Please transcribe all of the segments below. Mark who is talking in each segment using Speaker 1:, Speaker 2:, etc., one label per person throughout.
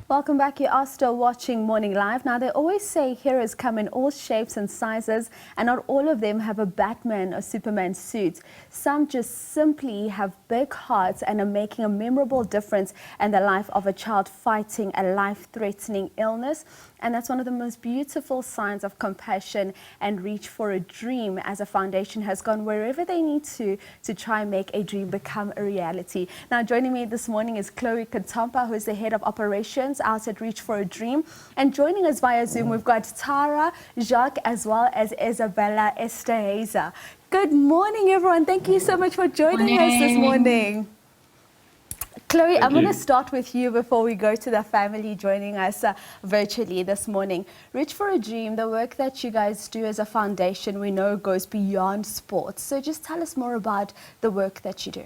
Speaker 1: Welcome back. You are still watching Morning Live. Now, they always say heroes come in all shapes and sizes, and not all of them have a Batman or Superman suit. Some just simply have big hearts and are making a memorable difference in the life of a child fighting a life-threatening illness. And that's one of the most beautiful signs of compassion and reach for a dream, as a foundation has gone wherever they need to try and make a dream become a reality. Now, joining me this morning is Chloe Katom, who is the head of operations out at Reach for a Dream. And joining us via Zoom, we've got Tara, Jacques, as well as Isabella Esterhuyse. Good morning, everyone. Thank you so much for joining us this morning. Chloe, I'm going to start with you before we go to the family joining us virtually this morning. Reach for a Dream, the work that you guys do as a foundation, we know goes beyond sports. So just tell us more about the work that you do.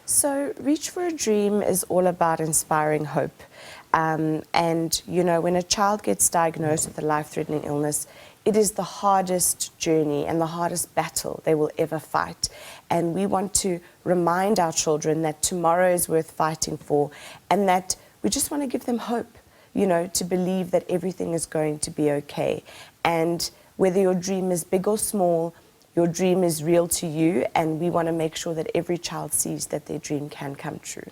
Speaker 2: So Reach for a Dream is all about inspiring hope. And, you know, when a child gets diagnosed with a life-threatening illness, it is the hardest journey and the hardest battle they will ever fight. And we want to remind our children that tomorrow is worth fighting for, and that we just want to give them hope, you know, to believe that everything is going to be okay. And whether your dream is big or small, your dream is real to you, and we want to make sure that every child sees that their dream can come true.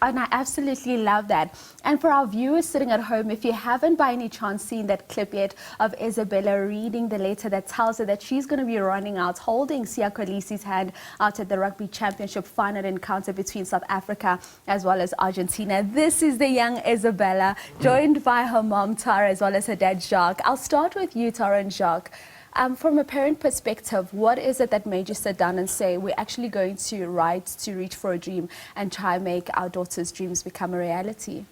Speaker 1: And I absolutely love that. And for our viewers sitting at home, if you haven't by any chance seen that clip yet of Isabella reading the letter that tells her that she's going to be running out, holding Siya Kolisi's hand out at the Rugby Championship final encounter between South Africa as well as Argentina. This is the young Isabella, joined by her mom, Tara, as well as her dad, Jacques. I'll start with you, Tara and Jacques. From a parent perspective, what is it that made you sit down and say, we're actually going to write to Reach for a Dream and try and make our daughter's dreams become a reality?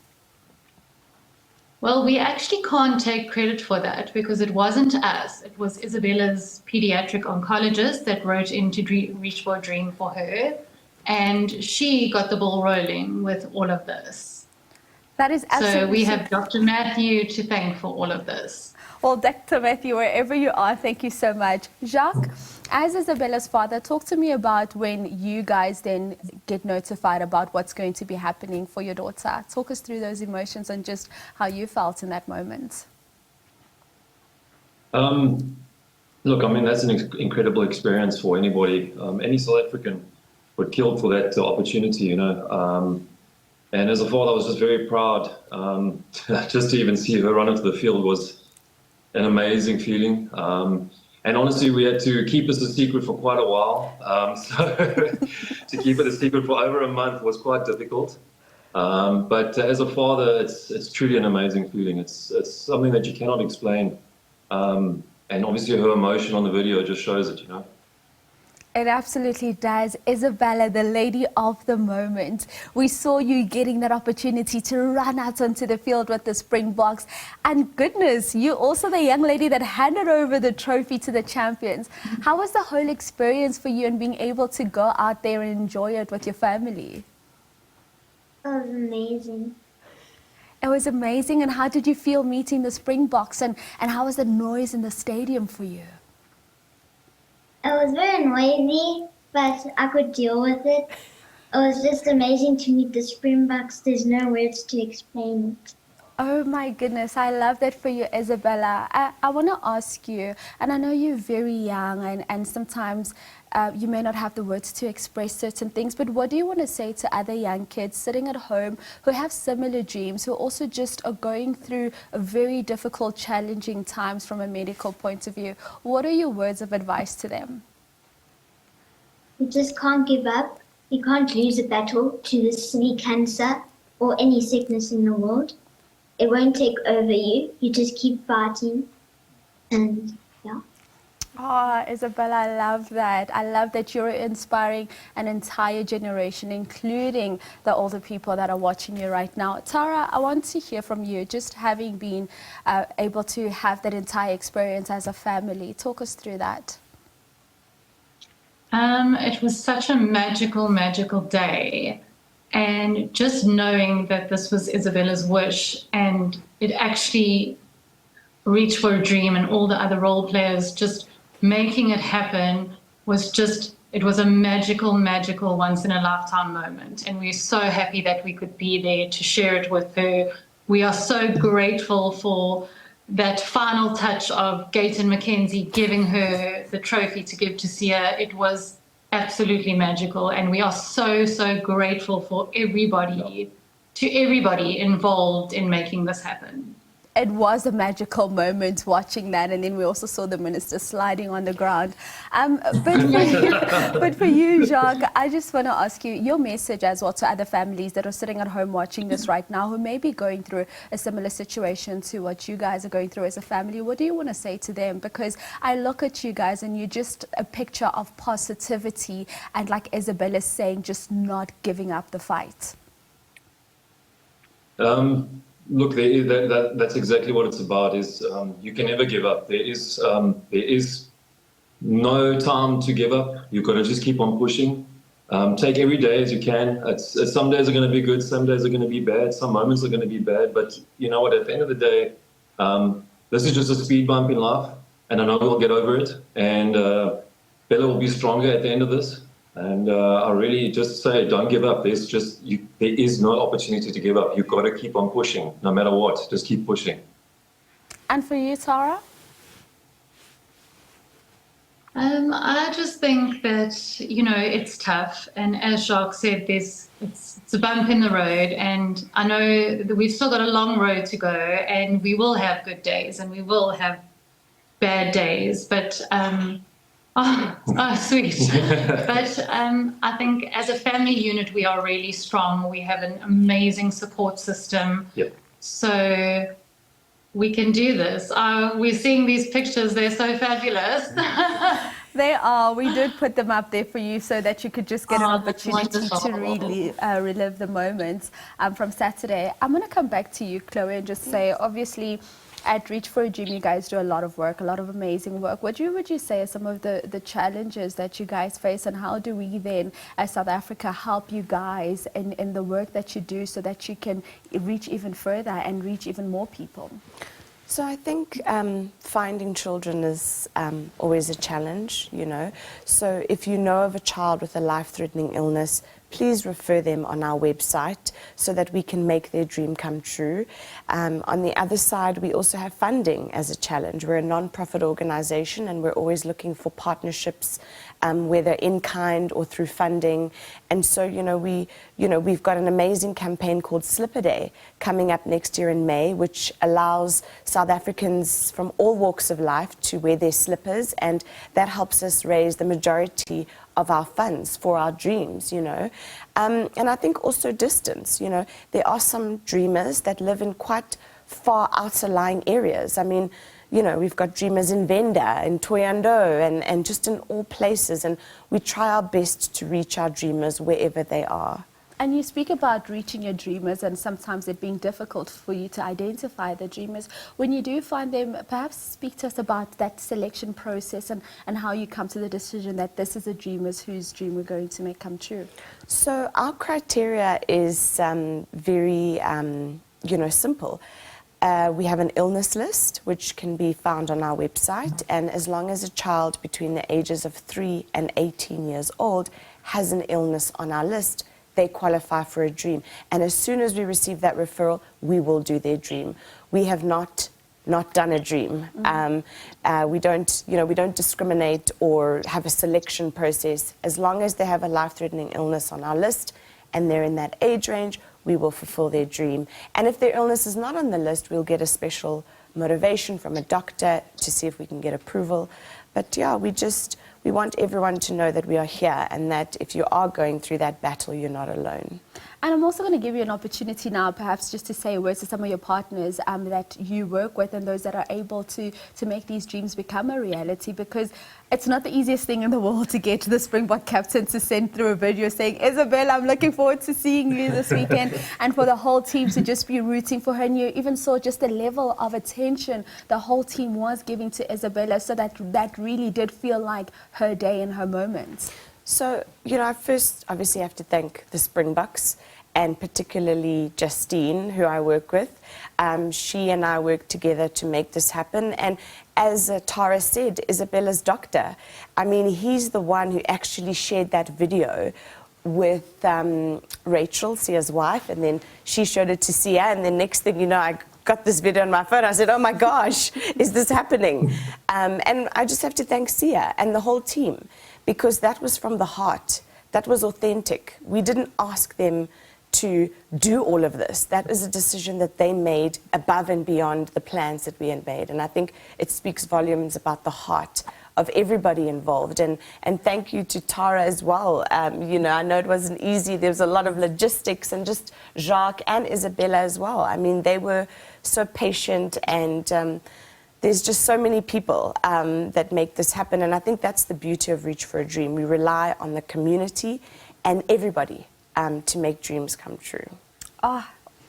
Speaker 3: Well, we actually can't take credit for that because it wasn't us. It was Isabella's pediatric oncologist that wrote in to Reach for a Dream for her, and she got the ball rolling with all of this.
Speaker 1: That is absolutely.
Speaker 3: So we have Dr. Matthew to thank for all of this.
Speaker 1: Well, Dr. Matthew, wherever you are, thank you so much. Jacques, as Isabella's father, talk to me about when you guys then get notified about what's going to be happening for your daughter. Talk us through those emotions and just how you felt in that moment.
Speaker 4: Look, I mean, that's an incredible experience for anybody. Any South African would kill for that opportunity, you know. And as a father, I was just very proud. Just to even see her run into the field was an amazing feeling. And honestly, we had to keep this a secret for quite a while. So to keep it a secret for over a month was quite difficult. But as a father, it's truly an amazing feeling. It's something that you cannot explain. And obviously her emotion on the video just shows it, you know.
Speaker 1: It absolutely does. Isabella, the lady of the moment. We saw you getting that opportunity to run out onto the field with the Springboks. And goodness, you also the young lady that handed over the trophy to the champions. How was the whole experience for you and being able to go out there and enjoy it with your family?
Speaker 5: It was amazing.
Speaker 1: It was amazing. And how did you feel meeting the Springboks? And how was the noise in the stadium for you?
Speaker 5: It was very noisy, but I could deal with it. It was just amazing to meet the Springboks. There's no words to explain it.
Speaker 1: Oh my goodness, I love that for you, Isabella. I want to ask you, and I know you're very young and sometimes you may not have the words to express certain things, but what do you want to say to other young kids sitting at home who have similar dreams, who also just are going through a very difficult, challenging times from a medical point of view? What are your words of advice to them?
Speaker 5: You just can't give up. You can't lose a battle to this silly cancer or any sickness in the world. It won't take over you. You just keep fighting, and yeah.
Speaker 1: Oh, Isabella, I love that. I love that you're inspiring an entire generation, including the older people that are watching you right now. Tara, I want to hear from you, just having been able to have that entire experience as a family. Talk us through that.
Speaker 3: It was such a magical, magical day. And just knowing that this was Isabella's wish and it actually Reached for a Dream and all the other role players just making it happen was just, it was a magical, magical once in a lifetime moment. And we're so happy that we could be there to share it with her, we are so grateful for that final touch of Gayton McKenzie giving her the trophy to give to Sia. It was absolutely magical, and we are so, so grateful for everybody, to everybody involved in making this happen.
Speaker 1: It was a magical moment watching that, and then we also saw the minister sliding on the ground. But for you, Jacques, I just want to ask you your message as well to other families that are sitting at home watching this right now who may be going through a similar situation to what you guys are going through as a family. What do you want to say to them? Because I look at you guys and you're just a picture of positivity and, like Isabella is saying, just not giving up the fight.
Speaker 4: Look, that's exactly what it's about. Is you can never give up. There is no time to give up. You've got to just keep on pushing. Take every day as you can. Some days are going to be good. Some days are going to be bad. Some moments are going to be bad. But you know what? At the end of the day, this is just a speed bump in life, and I know we'll get over it. And Bella will be stronger at the end of this. And I really just say, don't give up. There is no opportunity to give up. You've got to keep on pushing, no matter what. Just keep pushing.
Speaker 1: And for you, Tara?
Speaker 3: I just think that, you know, it's tough. And as Jacques said, it's a bump in the road. And I know that we've still got a long road to go, and we will have good days and we will have bad days. But Oh, sweet. But I think as a family unit, we are really strong. We have an amazing support system.
Speaker 4: Yep.
Speaker 3: So we can do this. We're seeing these pictures. They're so fabulous.
Speaker 1: They are. We did put them up there for you so that you could just get an opportunity to really relive the moments from Saturday. I'm going to come back to you, Chloe, and just say, obviously, at Reach for a Dream, you guys do a lot of work, a lot of amazing work. What would you say are some of the challenges that you guys face, and how do we then, as South Africa, help you guys in the work that you do so that you can reach even further and reach even more people?
Speaker 2: So I think finding children is always a challenge, you know. So if you know of a child with a life-threatening illness, please refer them on our website so that we can make their dream come true. On the other side, we also have funding as a challenge. We're a non-profit organization, and we're always looking for partnerships, whether in kind or through funding. And so, we've got an amazing campaign called Slipper Day coming up next year in May, which allows South Africans from all walks of life to wear their slippers, and that helps us raise the majority of our funds for our dreams, you know. And I think also distance, you know. There are some dreamers that live in quite far outer-lying areas. I mean, you know, we've got dreamers in Venda, in Thohoyandou, and just in all places, and we try our best to reach our dreamers wherever they are.
Speaker 1: And you speak about reaching your dreamers and sometimes it being difficult for you to identify the dreamers. When you do find them, perhaps speak to us about that selection process and how you come to the decision that this is a dreamers whose dream we're going to make come true.
Speaker 2: So our criteria is very, simple. We have an illness list, which can be found on our website. And as long as a child between the ages of 3 and 18 years old has an illness on our list, they qualify for a dream. And as soon as we receive that referral, we will do their dream. We have not done a dream. We don't discriminate or have a selection process. As long as they have a life-threatening illness on our list and they're in that age range, we will fulfill their dream. And if their illness is not on the list, we'll get a special motivation from a doctor to see if we can get approval. But yeah, we want everyone to know that we are here and that if you are going through that battle, you're not alone.
Speaker 1: And I'm also going to give you an opportunity now, perhaps just to say words to some of your partners that you work with and those that are able to make these dreams become a reality, because it's not the easiest thing in the world to get the Springbok captain to send through a video saying, Isabella, I'm looking forward to seeing you this weekend, and for the whole team to just be rooting for her. And you even saw just the level of attention the whole team was giving to Isabella, so that really did feel like her day and her moment.
Speaker 2: So, I first obviously have to thank the Springboks, and particularly Justine, who I work with. She and I work together to make this happen. And as Tara said, Isabella's doctor, I mean, he's the one who actually shared that video with Rachel, Sia's wife, and then she showed it to Sia, and then next thing you know, I got this video on my phone. I said, oh my gosh, is this happening? And I just have to thank Sia and the whole team, because that was from the heart. That was authentic. We didn't ask them to do all of this. That is a decision that they made above and beyond the plans that we had made. And I think it speaks volumes about the heart of everybody involved. And thank you to Tara as well. You know, I know it wasn't easy. There was a lot of logistics, and just Jacques and Isabella as well. I mean, they were so patient, and there's just so many people that make this happen. And I think that's the beauty of Reach for a Dream. We rely on the community and everybody to make dreams come true.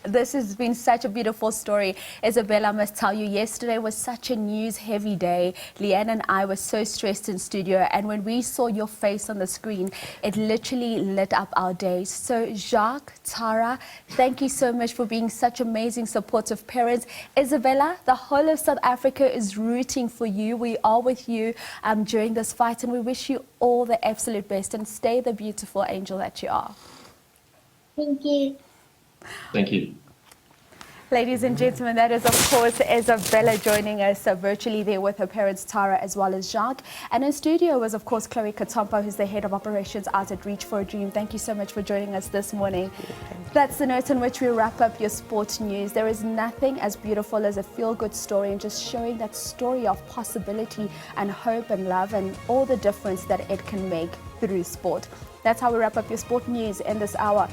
Speaker 1: This has been such a beautiful story. Isabella, I must tell you, yesterday was such a news-heavy day. Leanne and I were so stressed in studio, and when we saw your face on the screen, it literally lit up our days. So Jacques, Tara, thank you so much for being such amazing, supportive parents. Isabella, the whole of South Africa is rooting for you. We are with you during this fight, and we wish you all the absolute best, and stay the beautiful angel that you are.
Speaker 5: Thank you.
Speaker 4: Thank you.
Speaker 1: Ladies and gentlemen, that is, of course, Isabella joining us virtually there with her parents, Tara, as well as Jacques. And in studio was, of course, Chloe Katom, who's the head of operations out at Reach for a Dream. Thank you so much for joining us this morning. That's the note on which we wrap up your sports news. There is nothing as beautiful as a feel-good story, and just showing that story of possibility and hope and love and all the difference that it can make through sport. That's how we wrap up your sport news in this hour.